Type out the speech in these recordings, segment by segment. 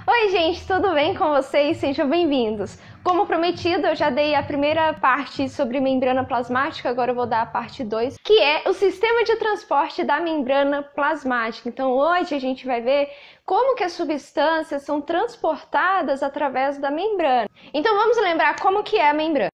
Oi gente, tudo bem com vocês? Sejam bem-vindos! Como prometido, eu já dei a primeira parte sobre membrana plasmática, agora eu vou dar a parte 2, que é o sistema de transporte da membrana plasmática. Então hoje a gente vai ver como que as substâncias são transportadas através da membrana. Então vamos lembrar como que é a membrana.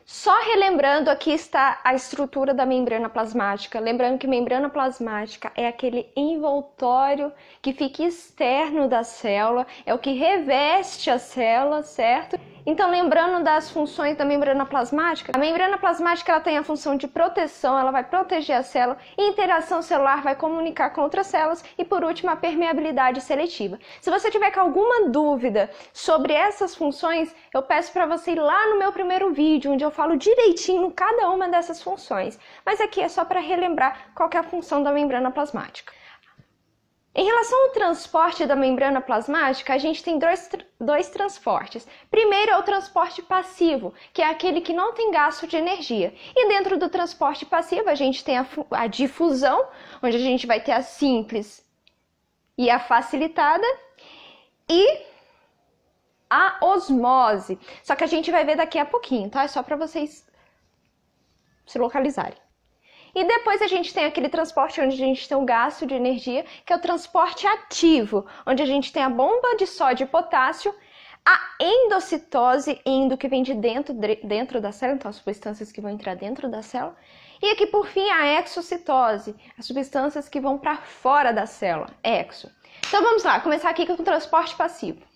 Só relembrando, aqui está a estrutura da membrana plasmática. Lembrando que membrana plasmática é aquele envoltório que fica externo da célula, é o que reveste a célula, certo? Então, lembrando das funções da membrana plasmática, a membrana plasmática ela tem a função de proteção, ela vai proteger a célula, interação celular vai comunicar com outras células e, por último, a permeabilidade seletiva. Se você tiver com alguma dúvida sobre essas funções, eu peço para você ir lá no meu primeiro vídeo, onde eu falo direitinho cada uma dessas funções. Mas aqui é só para relembrar qual que é a função da membrana plasmática. Em relação ao transporte da membrana plasmática, a gente tem dois transportes. Primeiro é o transporte passivo, que é aquele que não tem gasto de energia. E dentro do transporte passivo, a gente tem a difusão, onde a gente vai ter a simples e a facilitada, e a osmose. Só que a gente vai ver daqui a pouquinho, tá? É só para vocês se localizarem. E depois a gente tem aquele transporte onde a gente tem o gasto de energia, que é o transporte ativo, onde a gente tem a bomba de sódio e potássio, a endocitose, endo que vem de dentro da célula, então as substâncias que vão entrar dentro da célula, e aqui por fim a exocitose, as substâncias que vão para fora da célula, exo. Então vamos lá, começar aqui com o transporte passivo.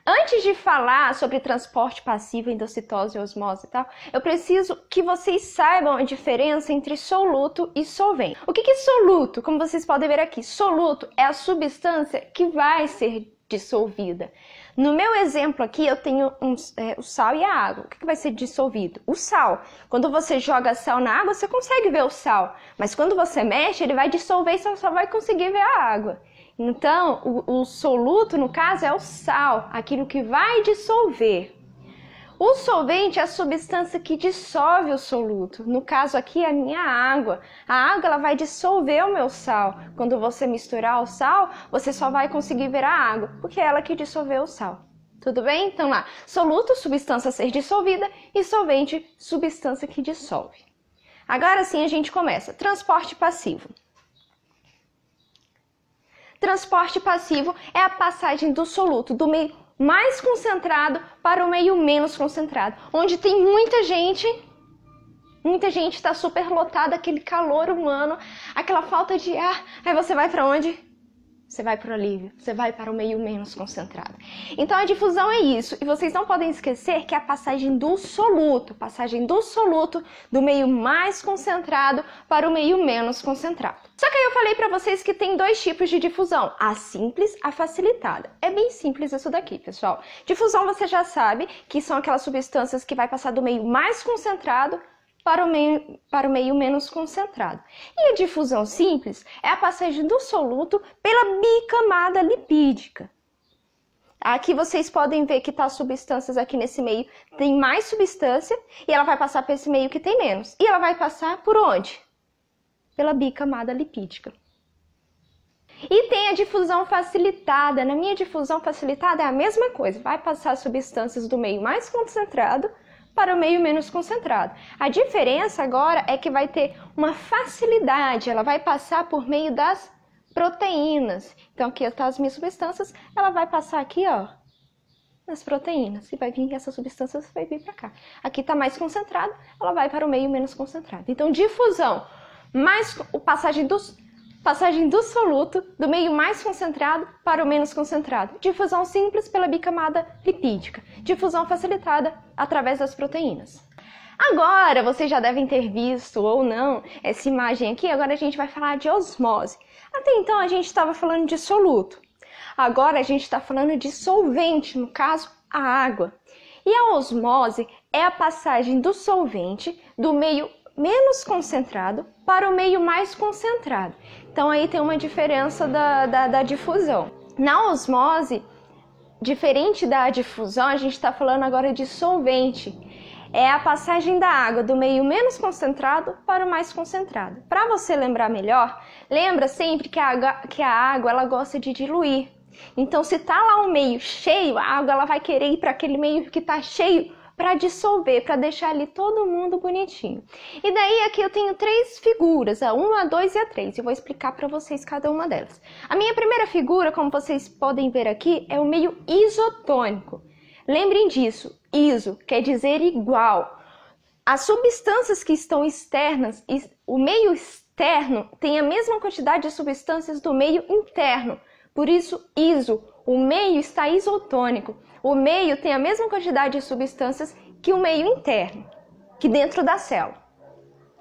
Antes de falar sobre transporte passivo, endocitose e osmose e tal, eu preciso que vocês saibam a diferença entre soluto e solvente. O que é soluto? Como vocês podem ver aqui, soluto é a substância que vai ser dissolvida. No meu exemplo aqui, eu tenho o sal e a água. O que vai ser dissolvido? O sal. Quando você joga sal na água, você consegue ver o sal. Mas quando você mexe, ele vai dissolver e você só vai conseguir ver a água. Então, o soluto, no caso, é o sal, aquilo que vai dissolver. O solvente é a substância que dissolve o soluto. No caso aqui, é a minha água. A água ela vai dissolver o meu sal. Quando você misturar o sal, você só vai conseguir ver a água, porque é ela que dissolveu o sal. Tudo bem? Então lá, soluto, substância a ser dissolvida, e solvente, substância que dissolve. Agora sim a gente começa. Transporte passivo. Transporte passivo é a passagem do soluto do meio mais concentrado para o meio menos concentrado, onde tem muita gente está super lotada, aquele calor humano, aquela falta de ar. Aí você vai para onde? Você vai para o alívio, você vai para o meio menos concentrado. Então a difusão é isso, e vocês não podem esquecer que é a passagem do soluto do meio mais concentrado para o meio menos concentrado. Só que aí eu falei para vocês que tem dois tipos de difusão, a simples, a facilitada. É bem simples isso daqui, pessoal. Difusão você já sabe que são aquelas substâncias que vai passar do meio mais concentrado para o meio menos concentrado. E a difusão simples é a passagem do soluto pela bicamada lipídica. Aqui vocês podem ver que as substâncias aqui nesse meio tem mais substância e ela vai passar por esse meio que tem menos. E ela vai passar por onde? Pela bicamada lipídica. E tem a difusão facilitada. Na minha difusão facilitada é a mesma coisa. Vai passar substâncias do meio mais concentrado para o meio menos concentrado. A diferença agora é que vai ter uma facilidade, ela vai passar por meio das proteínas. Então aqui estão as minhas substâncias, ela vai passar aqui, ó, nas proteínas, e vai vir essas substâncias, vai vir para cá. Aqui está mais concentrado, ela vai para o meio menos concentrado. Então difusão, mais passagem do soluto do meio mais concentrado para o menos concentrado. Difusão simples pela bicamada lipídica. Difusão facilitada através das proteínas. Agora, vocês já devem ter visto ou não essa imagem aqui. Agora a gente vai falar de osmose. Até então a gente estava falando de soluto. Agora a gente está falando de solvente, no caso, a água. E a osmose é a passagem do solvente do meio menos concentrado para o meio mais concentrado. Então aí tem uma diferença da difusão. Na osmose, diferente da difusão, a gente está falando agora de solvente. é a passagem da água do meio menos concentrado para o mais concentrado. Para você lembrar melhor, lembra sempre que a água ela gosta de diluir. Então, se tá lá o meio cheio, a água ela vai querer ir para aquele meio que tá cheio para dissolver, para deixar ali todo mundo bonitinho. E daí aqui eu tenho 3 figuras, a 1, a 2 e a 3. Eu vou explicar para vocês cada uma delas. A minha primeira figura, como vocês podem ver aqui, é o meio isotônico. Lembrem disso, iso quer dizer igual. As substâncias que estão externas, o meio externo tem a mesma quantidade de substâncias do meio interno. Por isso, iso, o meio está isotônico. O meio tem a mesma quantidade de substâncias que o meio interno, que dentro da célula,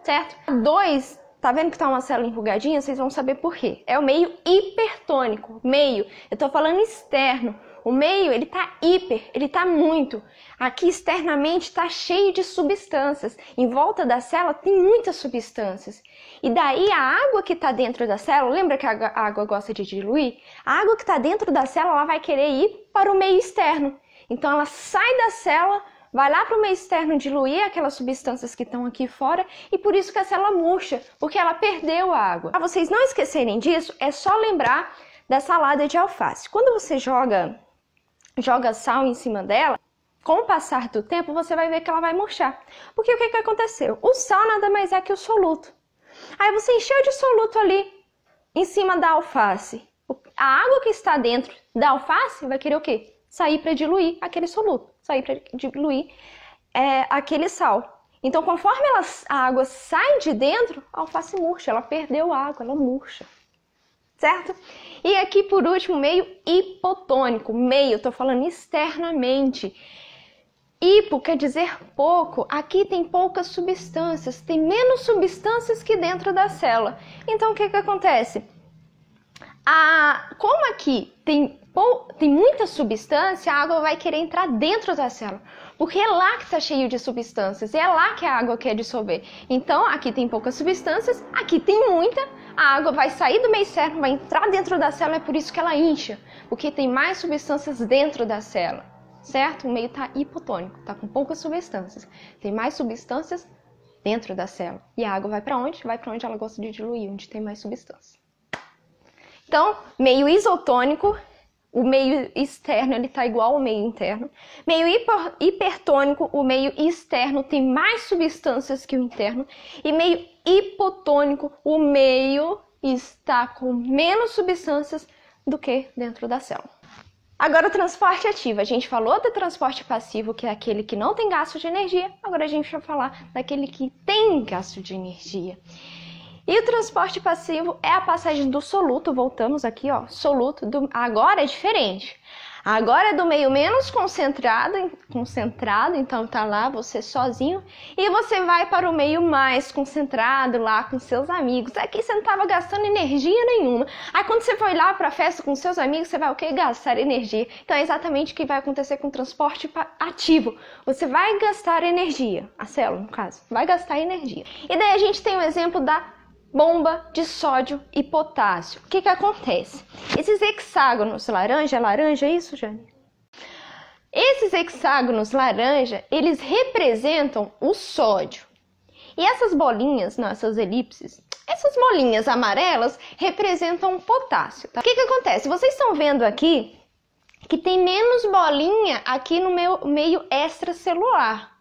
certo? 2, tá vendo que tá uma célula enrugadinha? Vocês vão saber por quê. É o meio hipertônico, meio, eu tô falando externo. O meio, ele tá hiper, ele tá muito. Aqui externamente tá cheio de substâncias. Em volta da célula tem muitas substâncias. E daí a água que tá dentro da célula, lembra que a água gosta de diluir? A água que tá dentro da célula, ela vai querer ir para o meio externo. Então ela sai da célula, vai lá para o meio externo diluir aquelas substâncias que estão aqui fora e por isso que a célula murcha, porque ela perdeu a água. Para vocês não esquecerem disso, é só lembrar da salada de alface. Quando você joga sal em cima dela, com o passar do tempo, você vai ver que ela vai murchar. Porque o que aconteceu? O sal nada mais é que o soluto. Aí você encheu de soluto ali, em cima da alface. A água que está dentro da alface vai querer o quê? Sair para diluir aquele soluto, sair para diluir aquele sal. Então, conforme a água sai de dentro, a alface murcha, ela perdeu a água, ela murcha. Certo? E aqui, por último, meio hipotônico. Meio, tô falando externamente. Hipo quer dizer pouco. Aqui tem poucas substâncias. Tem menos substâncias que dentro da célula. Então, o que acontece? Como aqui tem muita substância, a água vai querer entrar dentro da célula. Porque é lá que está cheio de substâncias. E é lá que a água quer dissolver. Então, aqui tem poucas substâncias. Aqui tem muita. A água vai sair do meio externo, vai entrar dentro da célula, é por isso que ela incha, porque tem mais substâncias dentro da célula, certo? O meio está hipotônico, está com poucas substâncias, tem mais substâncias dentro da célula. E a água vai para onde? Vai para onde ela gosta de diluir, onde tem mais substância. Então, meio isotônico, o meio externo ele está igual ao meio interno. Meio hipertônico, o meio externo tem mais substâncias que o interno. E meio hipotônico, o meio está com menos substâncias do que dentro da célula. Agora o transporte ativo. A gente falou do transporte passivo, que é aquele que não tem gasto de energia. Agora a gente vai falar daquele que tem gasto de energia. E o transporte passivo é a passagem do soluto, voltamos aqui, ó, soluto, agora é diferente. Agora é do meio menos concentrado, então tá lá você sozinho, e você vai para o meio mais concentrado lá com seus amigos. Aqui você não estava gastando energia nenhuma. Aí quando você foi lá para a festa com seus amigos, você vai o quê? Gastar energia. Então é exatamente o que vai acontecer com o transporte ativo. Você vai gastar energia, a célula no caso, vai gastar energia. E daí a gente tem o exemplo da bomba de sódio e potássio. O que acontece? Esses hexágonos laranja, é isso, Jane? Esses hexágonos laranja, eles representam o sódio. E essas bolinhas, não, essas elipses, essas bolinhas amarelas representam o potássio. Tá? O que acontece? Vocês estão vendo aqui que tem menos bolinha aqui no meu meio extracelular.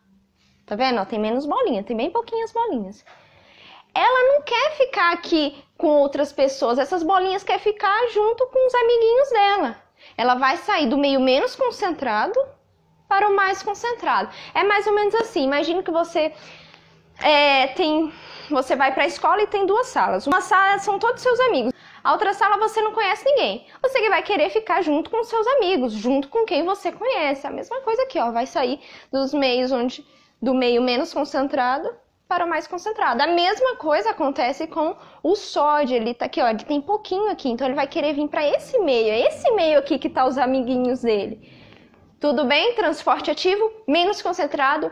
Tá vendo? Tem menos bolinha, tem bem pouquinhas bolinhas. Ela não quer ficar aqui com outras pessoas, essas bolinhas querem ficar junto com os amiguinhos dela. Ela vai sair do meio menos concentrado para o mais concentrado. É mais ou menos assim, imagina que você vai para a escola e tem 2 salas. Uma sala são todos seus amigos, a outra sala você não conhece ninguém. Você vai querer ficar junto com seus amigos, junto com quem você conhece. A mesma coisa aqui, ó, vai sair do meio menos concentrado para o mais concentrado. A mesma coisa acontece com o sódio, ele tá aqui, ó, ele tem pouquinho aqui, então ele vai querer vir para esse meio, é esse meio aqui que tá os amiguinhos dele. Tudo bem? Transporte ativo, menos concentrado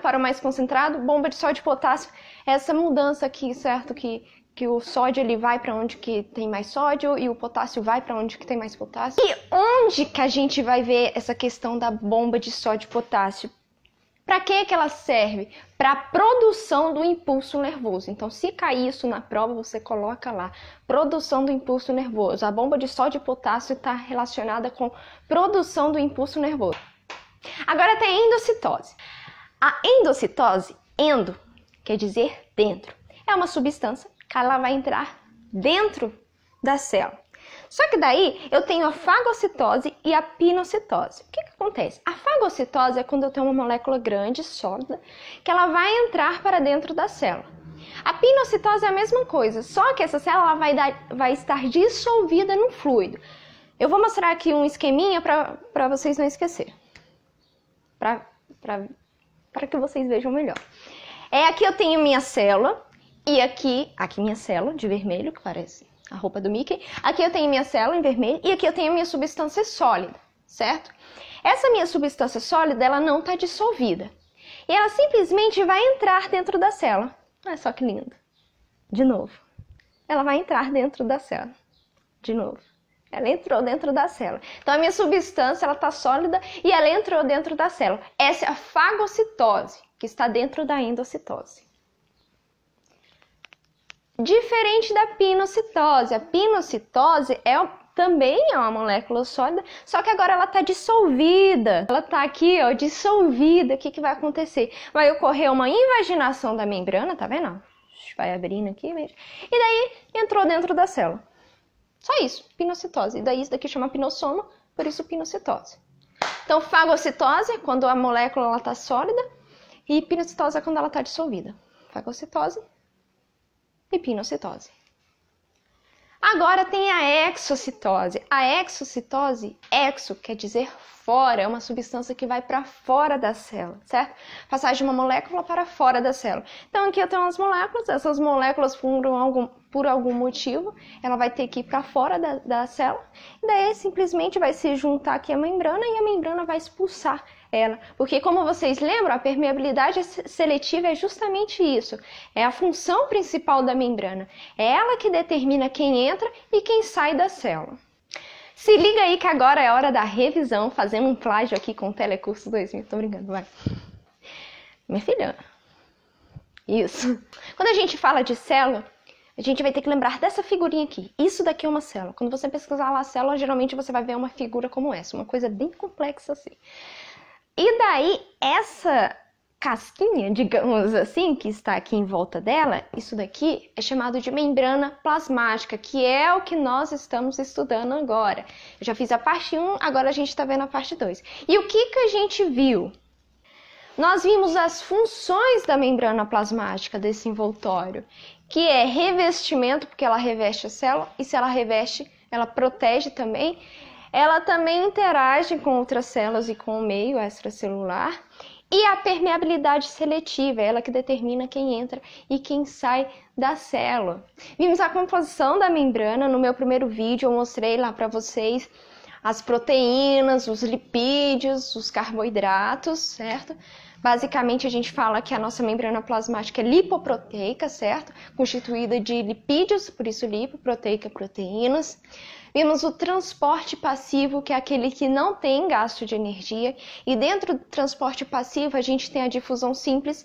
para o mais concentrado, bomba de sódio e potássio, essa mudança aqui, certo? Que o sódio ele vai para onde que tem mais sódio e o potássio vai para onde que tem mais potássio. E onde que a gente vai ver essa questão da bomba de sódio e potássio? Para que ela serve? Para a produção do impulso nervoso. Então, se cair isso na prova, você coloca lá, produção do impulso nervoso. A bomba de sódio e potássio está relacionada com produção do impulso nervoso. Agora tem a endocitose. A endocitose, endo, quer dizer dentro. É uma substância que ela vai entrar dentro da célula. Só que daí eu tenho a fagocitose e a pinocitose. O que acontece? A fagocitose é quando eu tenho uma molécula grande, sólida, que ela vai entrar para dentro da célula. A pinocitose é a mesma coisa, só que essa célula vai estar dissolvida no fluido. Eu vou mostrar aqui um esqueminha para vocês não esquecerem. Para que vocês vejam melhor. Aqui eu tenho minha célula e aqui minha célula de vermelho, que parece a roupa do Mickey. Aqui eu tenho minha célula em vermelho e aqui eu tenho minha substância sólida, certo? Essa minha substância sólida, ela não está dissolvida. E ela simplesmente vai entrar dentro da célula. Olha só que lindo. De novo. Ela vai entrar dentro da célula. De novo. Ela entrou dentro da célula. Então a minha substância, ela está sólida e ela entrou dentro da célula. Essa é a fagocitose, que está dentro da endocitose. Diferente da pinocitose. A pinocitose também é uma molécula sólida, só que agora ela está dissolvida. Ela está aqui, ó, dissolvida. O que vai acontecer? Vai ocorrer uma invaginação da membrana, tá vendo? Vai abrindo aqui, veja. E daí entrou dentro da célula. Só isso, pinocitose. E daí isso daqui chama pinossoma, por isso pinocitose. Então, fagocitose é quando a molécula está sólida e pinocitose é quando ela está dissolvida. Fagocitose e pinocitose. Agora tem a exocitose. A exocitose, exo quer dizer fora, é uma substância que vai para fora da célula, certo? Passagem de uma molécula para fora da célula. Então aqui eu tenho umas moléculas, essas moléculas por algum motivo, ela vai ter que ir para fora da célula, e daí simplesmente vai se juntar aqui a membrana e a membrana vai expulsar ela. Porque como vocês lembram, a permeabilidade seletiva é justamente isso. É a função principal da membrana. É ela que determina quem entra e quem sai da célula. Se liga aí que agora é hora da revisão, fazendo um plágio aqui com o Telecurso 2000. Tô brincando, vai. Minha filha. Isso. Quando a gente fala de célula, a gente vai ter que lembrar dessa figurinha aqui. Isso daqui é uma célula. Quando você pesquisar lá a célula, geralmente você vai ver uma figura como essa. Uma coisa bem complexa assim. E daí, essa casquinha, digamos assim, que está aqui em volta dela, isso daqui é chamado de membrana plasmática, que é o que nós estamos estudando agora. Eu já fiz a parte 1, agora a gente está vendo a parte 2. E o que a gente viu? Nós vimos as funções da membrana plasmática desse envoltório, que é revestimento, porque ela reveste a célula, e se ela reveste, ela protege também. Ela também interage com outras células e com o meio extracelular. E a permeabilidade seletiva, é ela que determina quem entra e quem sai da célula. Vimos a composição da membrana. No meu primeiro vídeo eu mostrei lá para vocês as proteínas, os lipídios, os carboidratos, certo? Basicamente a gente fala que a nossa membrana plasmática é lipoproteica, certo? Constituída de lipídios, por isso lipo, proteica, proteínas. Vimos o transporte passivo, que é aquele que não tem gasto de energia. E dentro do transporte passivo, a gente tem a difusão simples,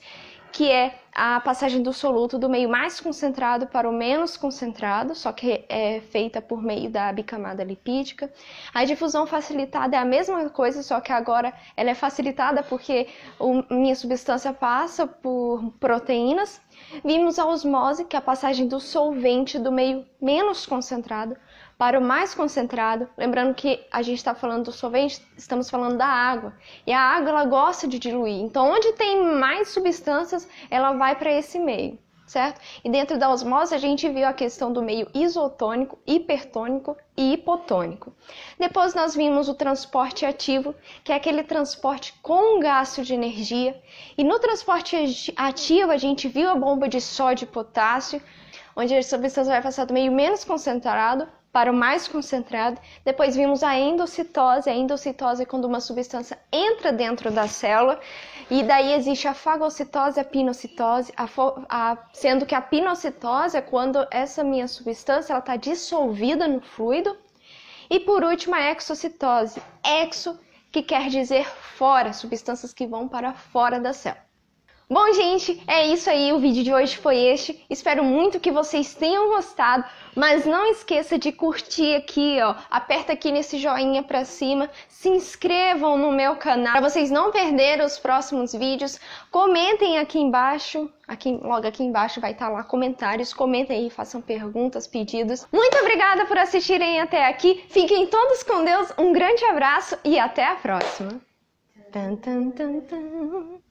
que é a passagem do soluto do meio mais concentrado para o menos concentrado, só que é feita por meio da bicamada lipídica. A difusão facilitada é a mesma coisa, só que agora ela é facilitada porque minha substância passa por proteínas. Vimos a osmose, que é a passagem do solvente do meio menos concentrado para o mais concentrado. Lembrando que a gente está falando do solvente, estamos falando da água. E a água, ela gosta de diluir. Então, onde tem mais substâncias, ela vai para esse meio, certo? E dentro da osmose, a gente viu a questão do meio isotônico, hipertônico e hipotônico. Depois, nós vimos o transporte ativo, que é aquele transporte com gasto de energia. E no transporte ativo, a gente viu a bomba de sódio e potássio, onde a substância vai passar do meio menos concentrado para o mais concentrado. Depois vimos a endocitose. A endocitose é quando uma substância entra dentro da célula. E daí existe a fagocitose e a pinocitose, sendo que a pinocitose é quando essa minha substância está dissolvida no fluido. E por último a exocitose. Exo que quer dizer fora, substâncias que vão para fora da célula. Bom, gente, é isso aí, o vídeo de hoje foi este. Espero muito que vocês tenham gostado, mas não esqueça de curtir aqui, ó. Aperta aqui nesse joinha pra cima, se inscrevam no meu canal para vocês não perderem os próximos vídeos. Comentem aqui embaixo, logo aqui embaixo vai estar lá comentários. Comentem aí, façam perguntas, pedidos. Muito obrigada por assistirem até aqui. Fiquem todos com Deus, um grande abraço e até a próxima. Tan, tan, tan, tan.